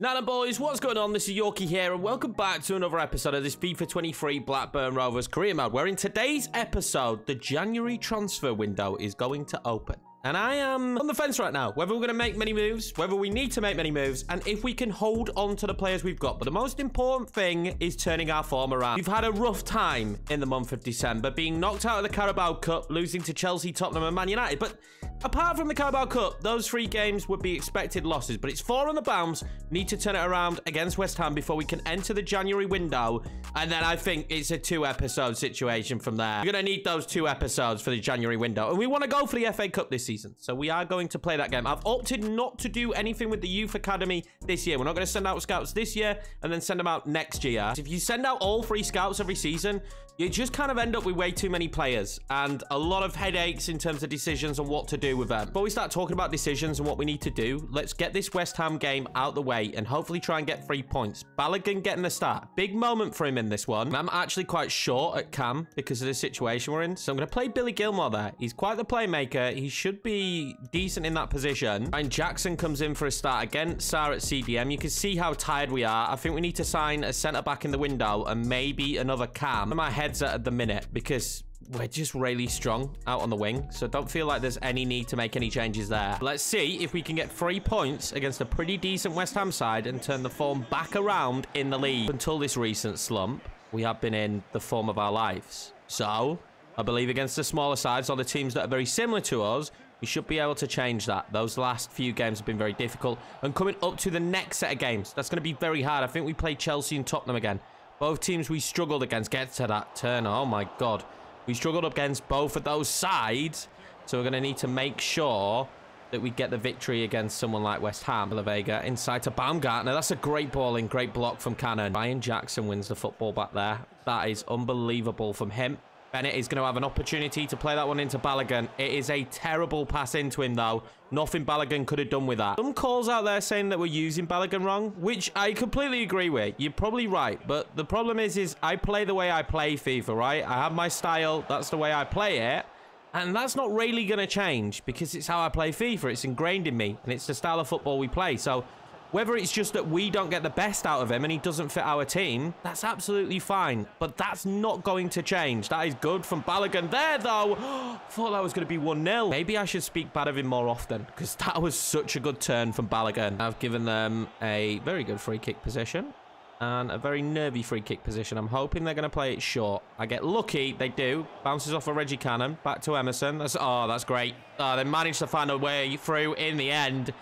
Now then, boys, what's going on? This is Yorkie here, and welcome back to another episode of this FIFA 23 Blackburn Rovers career mode, where in today's episode, the January transfer window is going to open. And I am on the fence right now, whether we're going to make many moves, whether we need to make many moves, and if we can hold on to the players we've got. But the most important thing is turning our form around. We've had a rough time in the month of December, being knocked out of the Carabao Cup, losing to Chelsea, Tottenham, and Man United. But apart from the Carabao Cup, those 3 games would be expected losses. But it's 4 on the bounce. Need to turn it around against West Ham before we can enter the January window. And then I think it's a 2-episode situation from there. We're going to need those 2 episodes for the January window. And we want to go for the FA Cup this season. So we are going to play that game. I've opted not to do anything with the youth academy this year. We're not going to send out scouts this year and then send them out next year. If you send out all 3 scouts every season, you just kind of end up with way too many players and a lot of headaches in terms of decisions on what to do with them. Before we start talking about decisions and what we need to do, let's get this West Ham game out the way and hopefully try and get 3 points. Balogun getting the start. Big moment for him in this one. I'm actually quite short at cam because of the situation we're in. So I'm going to play Billy Gilmore there. He's quite the playmaker. He should be decent in that position. And Jackson comes in for a start against Sarr at CDM. You can see how tired we are. I think we need to sign a centre-back in the window and maybe another cam. Where my head's at the minute because we're just really strong out on the wing. So don't feel like there's any need to make any changes there. Let's see if we can get 3 points against a pretty decent West Ham side and turn the form back around in the league. Until this recent slump, we have been in the form of our lives. So I believe against the smaller sides or the teams that are very similar to us, we should be able to change that. Those last few games have been very difficult. And coming up to the next set of games, that's going to be very hard. I think we play Chelsea and Tottenham again. Both teams we struggled against. Get to that turn. Oh, my God. We struggled against both of those sides. So we're going to need to make sure that we get the victory against someone like West Ham. La Vega inside to Baumgartner. That's a great ball in. Great block from Cannon. Ryan Jackson wins the football back there. That is unbelievable from him. Bennett is going to have an opportunity to play that one into Balogun. It is a terrible pass into him, though. Nothing Balogun could have done with that. Some calls out there saying that we're using Balogun wrong, which I completely agree with. You're probably right, but the problem is I play the way I play FIFA, right? I have my style. That's the way I play it. And that's not really going to change because it's how I play FIFA. It's ingrained in me, and it's the style of football we play. So whether it's just that we don't get the best out of him and he doesn't fit our team, that's absolutely fine. But that's not going to change. That is good from Balogun there, though. Thought that was going to be 1-0. Maybe I should speak bad of him more often because that was such a good turn from Balogun. I've given them a very good free kick position and a very nervy free kick position. I'm hoping they're going to play it short. I get lucky. They do. Bounces off of Reggie Cannon. Back to Emerson. That's great. They managed to find a way through in the end.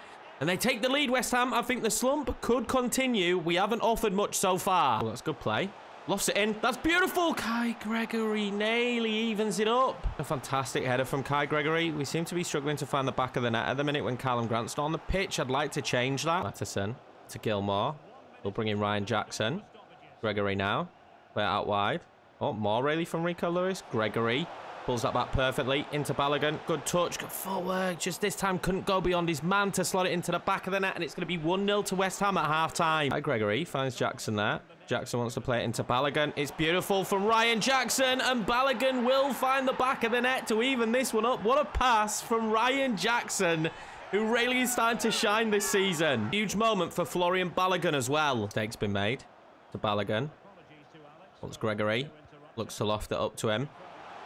And they take the lead, West Ham. I think the slump could continue. We haven't offered much so far. Oh, that's good play. Lofts it in. That's beautiful. Kai Gregory nearly evens it up. A fantastic header from Kai Gregory. We seem to be struggling to find the back of the net at the minute when Callum Grant's not on the pitch. I'd like to change that. Matteson to Gilmore. We'll bring in Ryan Jackson. Gregory now. Play it out wide. Oh, more really from Rico Lewis. Gregory pulls that back perfectly into Balogun. Good touch. Good footwork. Just this time couldn't go beyond his man to slot it into the back of the net. And it's going to be 1-0 to West Ham at half-time. Gregory finds Jackson there. Jackson wants to play it into Balogun. It's beautiful from Ryan Jackson. And Balogun will find the back of the net to even this one up. What a pass from Ryan Jackson, who really is starting to shine this season. Huge moment for Florian Balogun as well. Mistake's been made to Balogun. Wants Gregory. Looks to loft it up to him.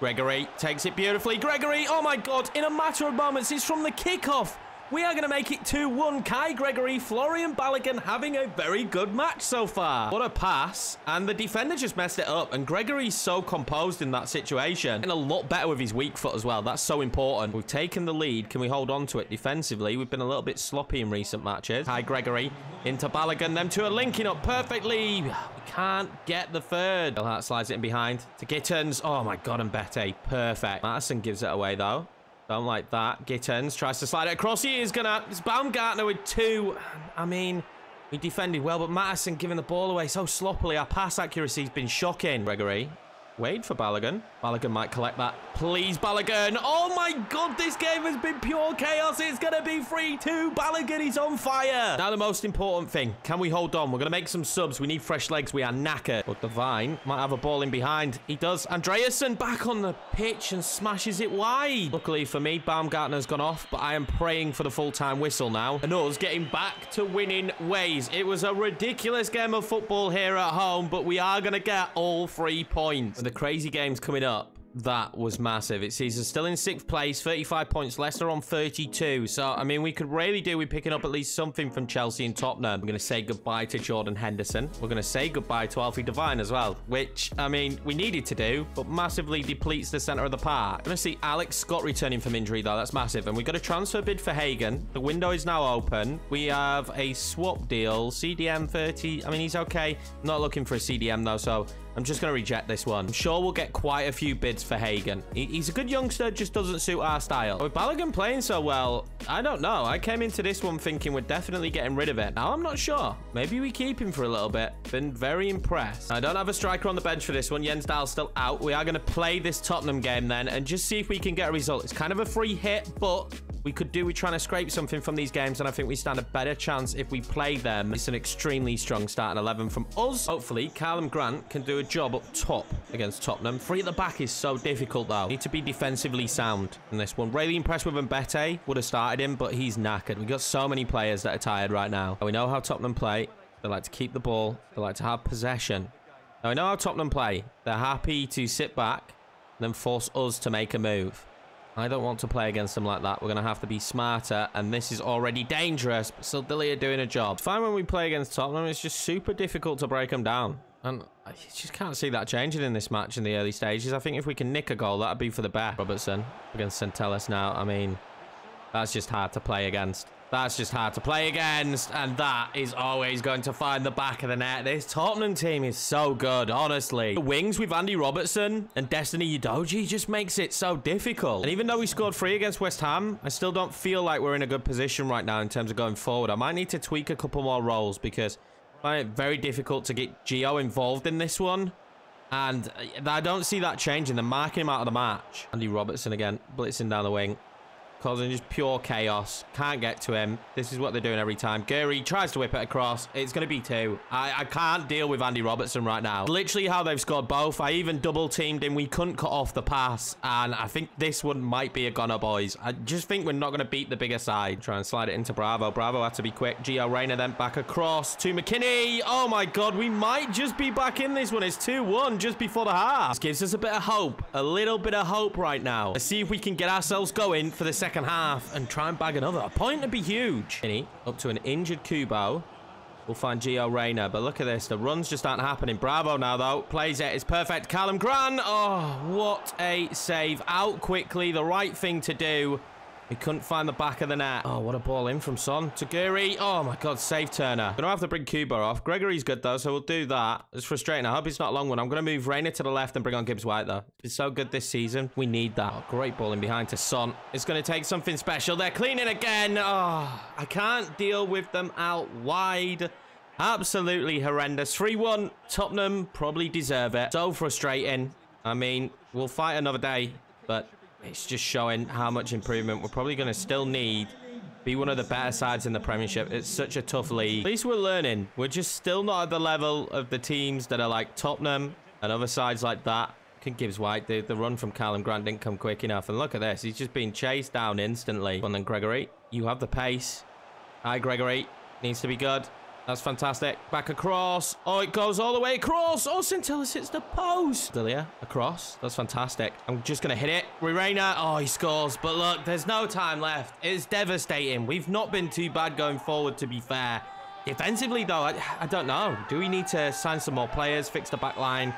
Gregory takes it beautifully. Gregory, oh my God, in a matter of moments, it's from the kickoff. We are going to make it 2-1. Kai Gregory, Florian Balogun having a very good match so far. What a pass. And the defender just messed it up. And Gregory's so composed in that situation. And a lot better with his weak foot as well. That's so important. We've taken the lead. Can we hold on to it defensively? We've been a little bit sloppy in recent matches. Kai Gregory into Balogun. Them two are linking up perfectly. We can't get the third. Hart slides it in behind to Gittens. Oh my God, and Bette. Perfect. Matteson gives it away though. Don't like that. Gittens tries to slide it across. He is gonna. It's Baumgartner with 2. I mean, we defended well, but Matteson giving the ball away so sloppily. Our pass accuracy's been shocking. Gregory Wait for Balogun. Balogun might collect that. Please, Balogun. Oh my God, this game has been pure chaos. It's going to be 3-2. Balogun is on fire. Now the most important thing. Can we hold on? We're going to make some subs. We need fresh legs. We are knackered. But Divine might have a ball in behind. He does. Andreasen back on the pitch and smashes it wide. Luckily for me, Baumgartner's gone off, but I am praying for the full-time whistle now. And us getting back to winning ways. It was a ridiculous game of football here at home, but we are going to get all 3 points. The crazy games coming up, that was massive. It sees us still in 6th place, 35 points. Leicester on 32. So, I mean, we could really do with picking up at least something from Chelsea and Tottenham. We're going to say goodbye to Jordan Henderson. We're going to say goodbye to Alfie Devine as well, which, I mean, we needed to do, but massively depletes the centre of the park. I'm going to see Alex Scott returning from injury, though. That's massive. And we've got a transfer bid for Hagen. The window is now open. We have a swap deal. CDM 30. I mean, he's okay. Not looking for a CDM, though, so I'm just going to reject this one. I'm sure we'll get quite a few bids for Hagen. He's a good youngster, just doesn't suit our style. With Balogun playing so well, I don't know. I came into this one thinking we're definitely getting rid of it. Now, I'm not sure. Maybe we keep him for a little bit. Been very impressed. I don't have a striker on the bench for this one. Jens Dahl's still out. We are going to play this Tottenham game then and just see if we can get a result. It's kind of a free hit, but we could do with trying to scrape something from these games, and I think we stand a better chance if we play them. It's an extremely strong starting 11 from us. Hopefully, Callum Grant can do a job up top against Tottenham. 3 at the back is so difficult, though. Need to be defensively sound in this one. Really impressed with Mbete. Would have started him, but he's knackered. We've got so many players that are tired right now. We know how Tottenham play. They like to keep the ball. They like to have possession. Now, we know how Tottenham play. They're happy to sit back and then force us to make a move. I don't want to play against them like that. We're going to have to be smarter, and this is already dangerous, but still Dilly are doing a job. It's fine when we play against Tottenham. It's just super difficult to break them down, and I just can't see that changing in this match in the early stages. I think if we can nick a goal, that'd be for the best. Robertson against Centellas now. I mean, that's just hard to play against. That's just hard to play against, and that is always going to find the back of the net. This Tottenham team is so good, honestly. The wings with Andy Robertson and Destiny Udogie just makes it so difficult. And even though we scored 3 against West Ham, I still don't feel like we're in a good position right now in terms of going forward. I might need to tweak a couple more roles because I find it very difficult to get Gio involved in this one. And I don't see that changing. They're marking him out of the match. Andy Robertson again, blitzing down the wing. Causing just pure chaos. Can't get to him. This is what they're doing every time. Gary tries to whip it across. It's going to be 2. I can't deal with Andy Robertson right now. Literally how they've scored both. I even double teamed him. We couldn't cut off the pass. And I think this one might be a goner, boys. I just think we're not going to beat the bigger side. Try and slide it into Bravo. Bravo had to be quick. Gio Reyna then back across to McKinney. Oh my God. We might just be back in this one. It's 2-1 just before the half. This gives us a bit of hope. A little bit of hope right now. Let's see if we can get ourselves going for the second half and try and bag another. A point would be huge. Up to an injured Kubo. We'll find Gio Reyna, but look at this. The runs just aren't happening. Bravo now, though. Plays it. It's perfect. Callum Grant. Oh, what a save. Out quickly. The right thing to do. He couldn't find the back of the net. Oh, what a ball in from Son. Taguri. Oh, my God. Save Turner. Gonna have to bring Kubo off. Gregory's good, though, so we'll do that. It's frustrating. I hope it's not a long one. I'm going to move Reyna to the left and bring on Gibbs White, though. It's so good this season. We need that. Oh, great ball in behind to Son. It's going to take something special. They're cleaning again. Oh, I can't deal with them out wide. Absolutely horrendous. 3-1. Tottenham probably deserve it. So frustrating. I mean, we'll fight another day, but it's just showing how much improvement we're probably going to still need. Be one of the better sides in the Premiership. It's such a tough league. At least we're learning. We're just still not at the level of the teams that are like Tottenham and other sides like that. Gibbs White, the run from Callum Grant didn't come quick enough. And look at this. He's just being chased down instantly. And then Gregory, you have the pace. Hi, Gregory. Needs to be good. That's fantastic. Back across. Oh, it goes all the way across. Oh, Centellas hits the post. Delia across. That's fantastic. I'm just going to hit it. Reyna. Oh, he scores. But look, there's no time left. It's devastating. We've not been too bad going forward, to be fair. Defensively, though, I don't know. Do we need to sign some more players, fix the back line?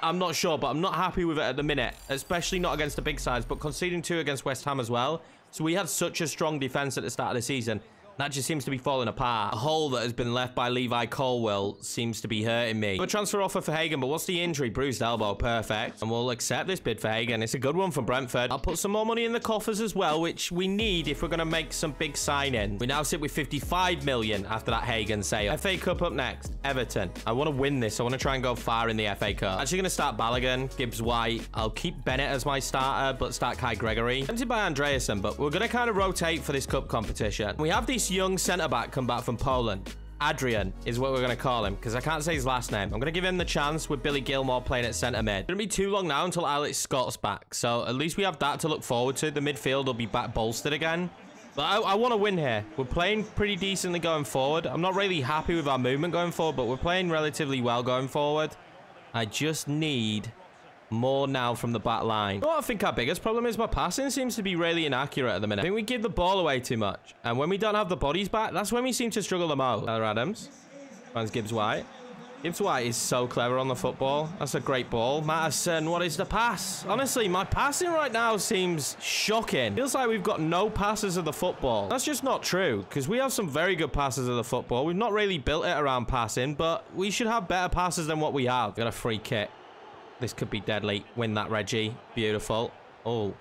I'm not sure, but I'm not happy with it at the minute, especially not against the big sides, but conceding 2 against West Ham as well. So we had such a strong defense at the start of the season. That just seems to be falling apart. A hole that has been left by Levi Colwell seems to be hurting me. A transfer offer for Hagen, but what's the injury? Bruised elbow. Perfect. And we'll accept this bid for Hagen. It's a good one from Brentford. I'll put some more money in the coffers as well, which we need if we're going to make some big signing. We now sit with 55 million after that Hagen sale. FA Cup up next. Everton. I want to win this. I want to try and go far in the FA Cup. Actually going to start Balogun, Gibbs White. I'll keep Bennett as my starter, but start Kai Gregory. Tempted by Andreasen, but we're going to kind of rotate for this cup competition. We have this young centre-back come back from Poland. Adrian is what we're going to call him, because I can't say his last name. I'm going to give him the chance with Billy Gilmore playing at centre mid. It's going to be too long now until Alex Scott's back, so at least we have that to look forward to. The midfield will be back bolstered again. But I want to win here. We're playing pretty decently going forward. I'm not really happy with our movement going forward, but we're playing relatively well going forward. I just need more now from the back line. What I think our biggest problem is my passing seems to be really inaccurate at the minute. I think we give the ball away too much. And when we don't have the bodies back, that's when we seem to struggle the most. Tyler Adams. Finds Gibbs White. Gibbs White is so clever on the football. That's a great ball. Matteson, what is the pass? Honestly, my passing right now seems shocking. Feels like we've got no passes of the football. That's just not true, because we have some very good passes of the football. We've not really built it around passing, but we should have better passes than what we have. Got a free kick. This could be deadly. Win that, Reggie. Beautiful. Oh,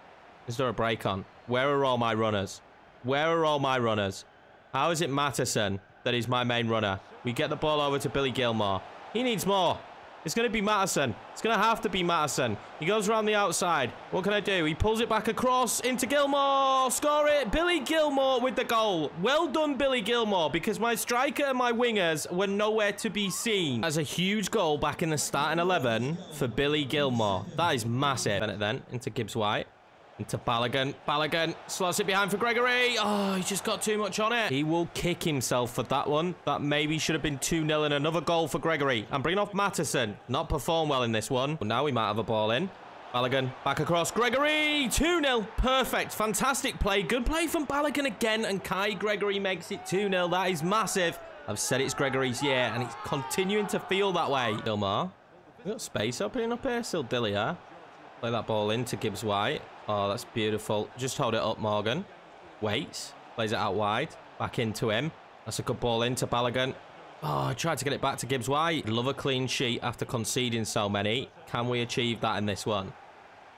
is there a break on? Where are all my runners? Where are all my runners? How is it Matteson that is my main runner? We get the ball over to Billy Gilmore. He needs more. It's going to be Matteson. It's going to have to be Matteson. He goes around the outside. What can I do? He pulls it back across into Gilmore. Score it. Billy Gilmore with the goal. Well done, Billy Gilmore, because my striker and my wingers were nowhere to be seen. That's a huge goal back in the starting 11 for Billy Gilmore. That is massive. Bennett then into Gibbs White. Into Balogun. Balogun slots it behind for Gregory. Oh, he just got too much on it. He will kick himself for that one. That maybe should have been 2-0 and another goal for Gregory. I'm bringing off Matteson. Not performed well in this one. But now we might have a ball in. Balogun back across. Gregory. 2-0. Perfect. Fantastic play. Good play from Balogun again. And Kai Gregory makes it 2-0. That is massive. I've said it's Gregory's year. And he's continuing to feel that way. Gilmore. We've got space up here. Still Dillier. Play that ball into Gibbs White. Oh, that's beautiful. Just hold it up, Morgan. Waits. Plays it out wide. Back into him. That's a good ball into Balogun. Oh, I tried to get it back to Gibbs White. Love a clean sheet after conceding so many. Can we achieve that in this one?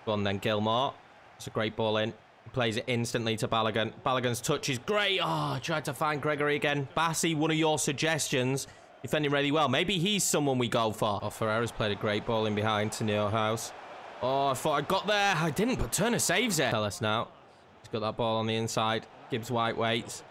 Go on then, Gilmore. It's a great ball in. He plays it instantly to Balogun. Balogun's touch is great. Oh, I tried to find Gregory again. Bassey, one of your suggestions. Defending really well. Maybe he's someone we go for. Oh, Ferreira's played a great ball in behind to Neuhaus. Oh, I thought I got there. I didn't, but Turner saves it. Tell us now. He's got that ball on the inside. Gibbs White waits.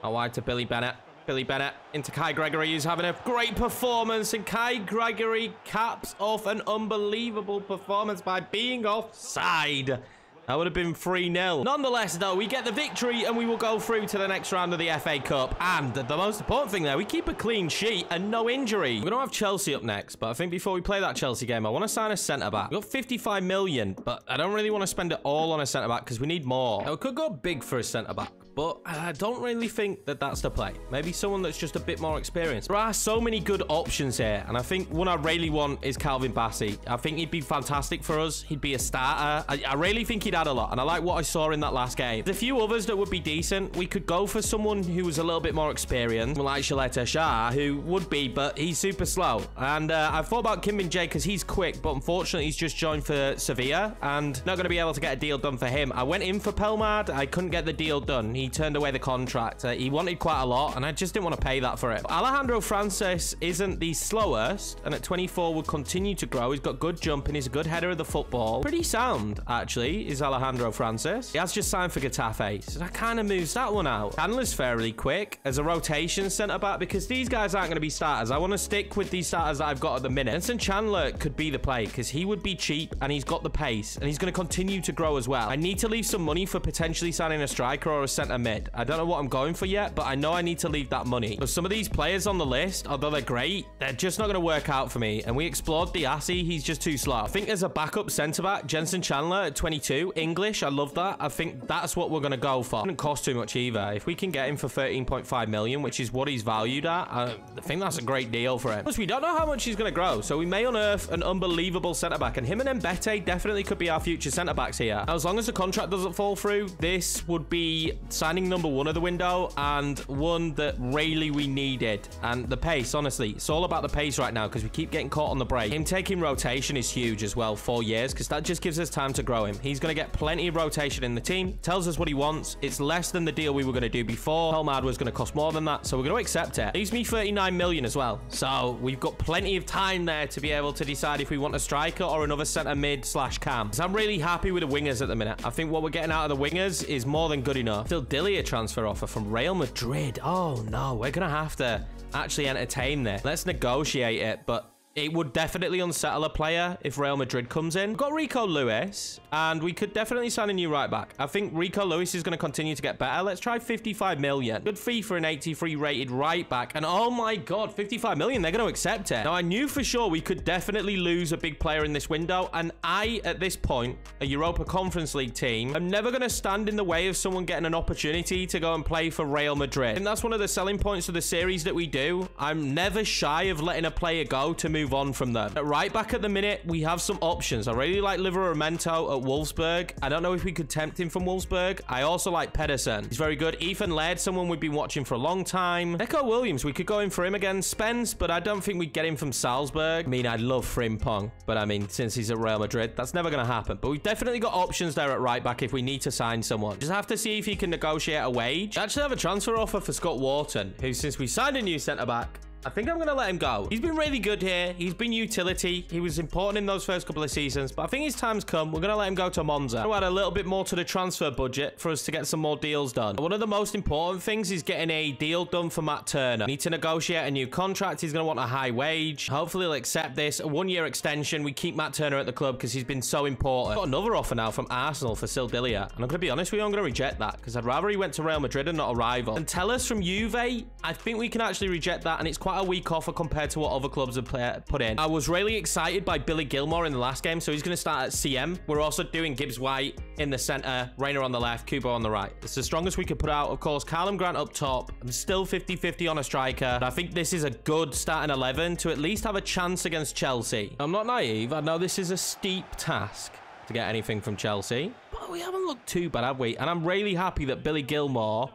Out wide to Billy Bennett. Billy Bennett into Kai Gregory, who's having a great performance. And Kai Gregory caps off an unbelievable performance by being offside. That would have been 3-0. Nonetheless, though, we get the victory and we will go through to the next round of the FA Cup. And the most important thing there, we keep a clean sheet and no injury. We're going to have Chelsea up next, but I think before we play that Chelsea game, I want to sign a centre-back. We've got 55 million, but I don't really want to spend it all on a centre-back because we need more. Now, we could go big for a centre-back, but I don't really think that that's the play. Maybe someone that's just a bit more experienced. There are so many good options here, and I think one I really want is Calvin Bassey. I think he'd be fantastic for us. He'd be a starter. I really think he'd add a lot, and I like what I saw in that last game. There's a few others that would be decent. We could go for someone who was a little bit more experienced, like Shaletta Shah, who would be, but he's super slow. And I thought about Kim Min Jae because he's quick, but unfortunately he's just joined for Sevilla and not going to be able to get a deal done for him. I went in for Pelmad. I couldn't get the deal done. He turned away the contract. He wanted quite a lot, and I just didn't want to pay that for it. But Alejandro Francis isn't the slowest, and at 24 will continue to grow. He's got good jumping. He's a good header of the football. Pretty sound, actually, is Alejandro Francis. He has just signed for Getafe, so that kind of moves that one out. Chandler's fairly quick as a rotation centre-back because these guys aren't going to be starters. I want to stick with these starters that I've got at the minute. Vincent Chandler could be the play because he would be cheap and he's got the pace and he's going to continue to grow as well. I need to leave some money for potentially signing a striker or a centre mid. I don't know what I'm going for yet, but I know I need to leave that money. But some of these players on the list, although they're great, they're just not going to work out for me. And we explored Diassi. He's just too slow. I think as a backup centre-back, Jensen Chandler at 22, English, I love that. I think that's what we're going to go for. It doesn't cost too much either. If we can get him for 13.5 million, which is what he's valued at, I think that's a great deal for him. Plus, we don't know how much he's going to grow, so we may unearth an unbelievable centre-back, and him and Mbete definitely could be our future centre-backs here. Now, as long as the contract doesn't fall through, this would be signing number one of the window and one that really we needed. And the pace, honestly, it's all about the pace right now because we keep getting caught on the break. Him taking rotation is huge as well, 4 years, because that just gives us time to grow him. He's going to get plenty of rotation in the team, tells us what he wants. It's less than the deal we were going to do before. Helmad was going to cost more than that, so we're going to accept it. Leaves me 39 million as well. So we've got plenty of time there to be able to decide if we want a striker or another centre mid / cam. So I'm really happy with the wingers at the minute. I think what we're getting out of the wingers is more than good enough. Still Dillier transfer offer from Real Madrid. Oh no, we're going to have to actually entertain this. Let's negotiate it, but it would definitely unsettle a player if Real Madrid comes in. We've got Rico Lewis, and we could definitely sign a new right back. I think Rico Lewis is going to continue to get better. Let's try 55 million. Good fee for an 83 rated right back. And oh my God, 55 million. They're going to accept it. Now, I knew for sure we could definitely lose a big player in this window. And I, at this point, a Europa Conference League team, I'm never going to stand in the way of someone getting an opportunity to go and play for Real Madrid. And that's one of the selling points of the series that we do. I'm never shy of letting a player go to move on from them. At right back at the minute, we have some options. I really like Livramento at Wolfsburg. I don't know if we could tempt him from Wolfsburg. I also like Pedersen. He's very good. Ethan Laird, someone we've been watching for a long time. Echo Williams, we could go in for him again. Spence, but I don't think we'd get him from Salzburg. I mean, I'd love Frimpong, but I mean, since he's at Real Madrid, that's never going to happen. But we've definitely got options there at right back if we need to sign someone. Just have to see if he can negotiate a wage. I actually have a transfer offer for Scott Wharton, who, since we signed a new centre-back, I think I'm going to let him go. He's been really good here. He's been utility. He was important in those first couple of seasons, but I think his time's come. We're going to let him go to Monza. We'll add a little bit more to the transfer budget for us to get some more deals done. One of the most important things is getting a deal done for Matt Turner. Need to negotiate a new contract. He's going to want a high wage. Hopefully he'll accept this. A 1-year extension. We keep Matt Turner at the club because he's been so important. Got another offer now from Arsenal for Sildilia, and I'm going to be honest with you, I'm going to reject that because I'd rather he went to Real Madrid and not a rival. And Tellus from Juve, I think we can actually reject that, and it's quite a weak offer compared to what other clubs have put in. I was really excited by Billy Gilmore in the last game, so he's going to start at CM. We're also doing Gibbs White in the center, Reina on the left, Kubo on the right. It's the strongest we could put out. Of course, Callum Grant up top. I'm still 50-50 on a striker, but I think this is a good starting 11 to at least have a chance against Chelsea. I'm not naive. I know this is a steep task to get anything from Chelsea, but we haven't looked too bad, have we? And I'm really happy that Billy Gilmore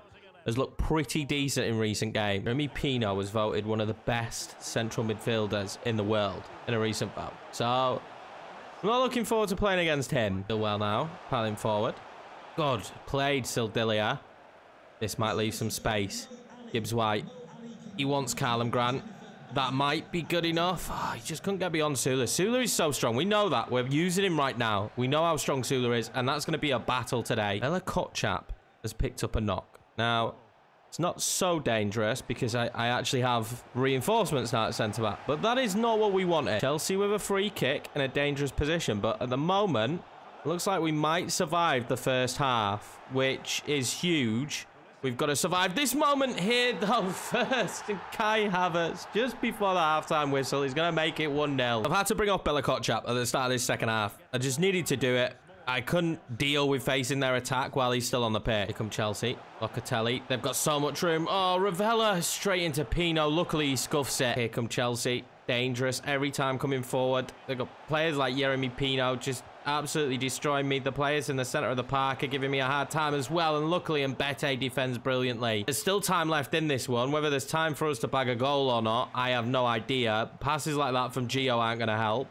has looked pretty decent in recent games. Remy Pino was voted one of the best central midfielders in the world in a recent vote. So I'm not looking forward to playing against him. Still well now, piling forward. Good, played Sildilia. This might leave some space. Gibbs White. He wants Callum Grant. That might be good enough. Oh, he just couldn't get beyond Sula. Sula is so strong. We know that. We're using him right now. We know how strong Sula is, and that's going to be a battle today. Ella Kotchap has picked up a knock. Now, it's not so dangerous because I actually have reinforcements now at centre-back. But that is not what we wanted. Chelsea with a free kick in a dangerous position. But at the moment, it looks like we might survive the first half, which is huge. We've got to survive this moment here, though, first. Kai Havertz, just before the halftime whistle, he's going to make it 1-0. I've had to bring off Bella Kotchap at the start of this second half. I just needed to do it. I couldn't deal with facing their attack while he's still on the pitch. Here come Chelsea. Locatelli. They've got so much room. Oh, Ravella straight into Pino. Luckily, he scuffs it. Here come Chelsea. Dangerous every time coming forward. They've got players like Jeremy Pino just absolutely destroying me. The players in the centre of the park are giving me a hard time as well. And luckily, Mbete defends brilliantly. There's still time left in this one. Whether there's time for us to bag a goal or not, I have no idea. Passes like that from Gio aren't going to help.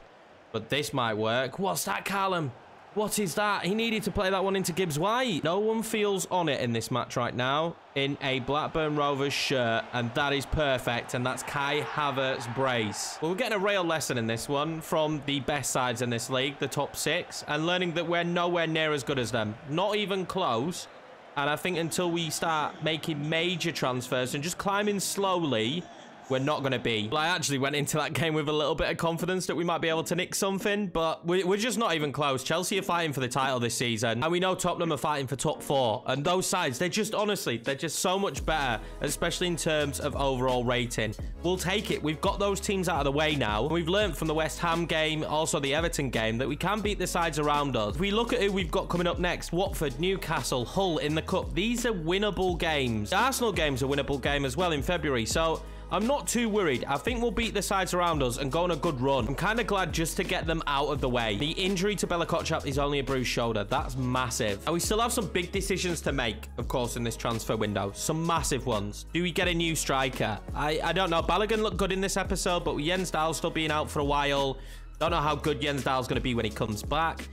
But this might work. What's that, Callum? What is that? He needed to play that one into Gibbs White. No one feels on it in this match right now in a Blackburn Rovers shirt, and that is perfect, and that's Kai Havertz brace. Well, we're getting a real lesson in this one from the best sides in this league, the top 6, and learning that we're nowhere near as good as them. Not even close. And I think until we start making major transfers and just climbing slowly, we're not going to be. Well, I actually went into that game with a little bit of confidence that we might be able to nick something, but we're just not even close. Chelsea are fighting for the title this season, and we know Tottenham are fighting for top 4. And those sides, they're just, honestly, they're just so much better, especially in terms of overall rating. We'll take it. We've got those teams out of the way now. We've learned from the West Ham game, also the Everton game, that we can beat the sides around us. If we look at who we've got coming up next, Watford, Newcastle, Hull in the Cup, these are winnable games. The Arsenal game's a winnable game as well in February, so I'm not too worried. I think we'll beat the sides around us and go on a good run. I'm kind of glad just to get them out of the way. The injury to Bella Kotchap is only a bruised shoulder. That's massive. And we still have some big decisions to make, of course, in this transfer window. Some massive ones. Do we get a new striker? I don't know. Balogun looked good in this episode, but with Jens Dahl still being out for a while, don't know how good Jens Dahl's going to be when he comes back.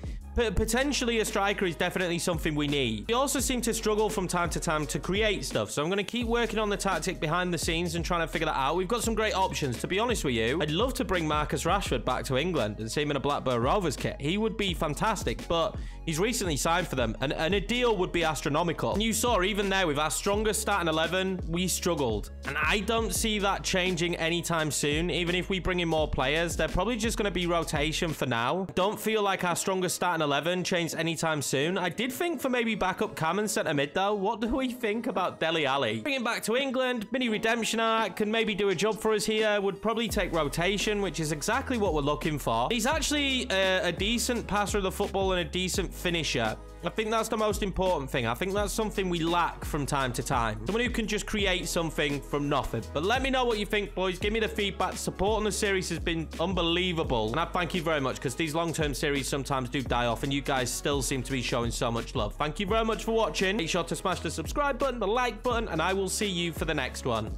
Potentially a striker is definitely something we need. We also seem to struggle from time to time to create stuff, so I'm going to keep working on the tactic behind the scenes and trying to figure that out. We've got some great options. To be honest with you, I'd love to bring Marcus Rashford back to England and see him in a Blackburn Rovers kit. He would be fantastic, but he's recently signed for them, and a deal would be astronomical. And you saw even there with our strongest starting 11, we struggled, and I don't see that changing anytime soon. Even if we bring in more players, they're probably just going to be rotation for now. Don't feel like our strongest starting 11 changed anytime soon. I did think for maybe backup cam and centre mid though. What do we think about Dele Alli? Bring him back to England, mini redemption arc, can maybe do a job for us here. Would probably take rotation, which is exactly what we're looking for. He's actually a decent passer of the football and a decent finisher. I think that's the most important thing. I think that's something we lack from time to time. Someone who can just create something from nothing. But let me know what you think, boys. Give me the feedback. Support on the series has been unbelievable. And I thank you very much, because these long-term series sometimes do die off, and you guys still seem to be showing so much love. Thank you very much for watching. Make sure to smash the subscribe button, the like button, and I will see you for the next one.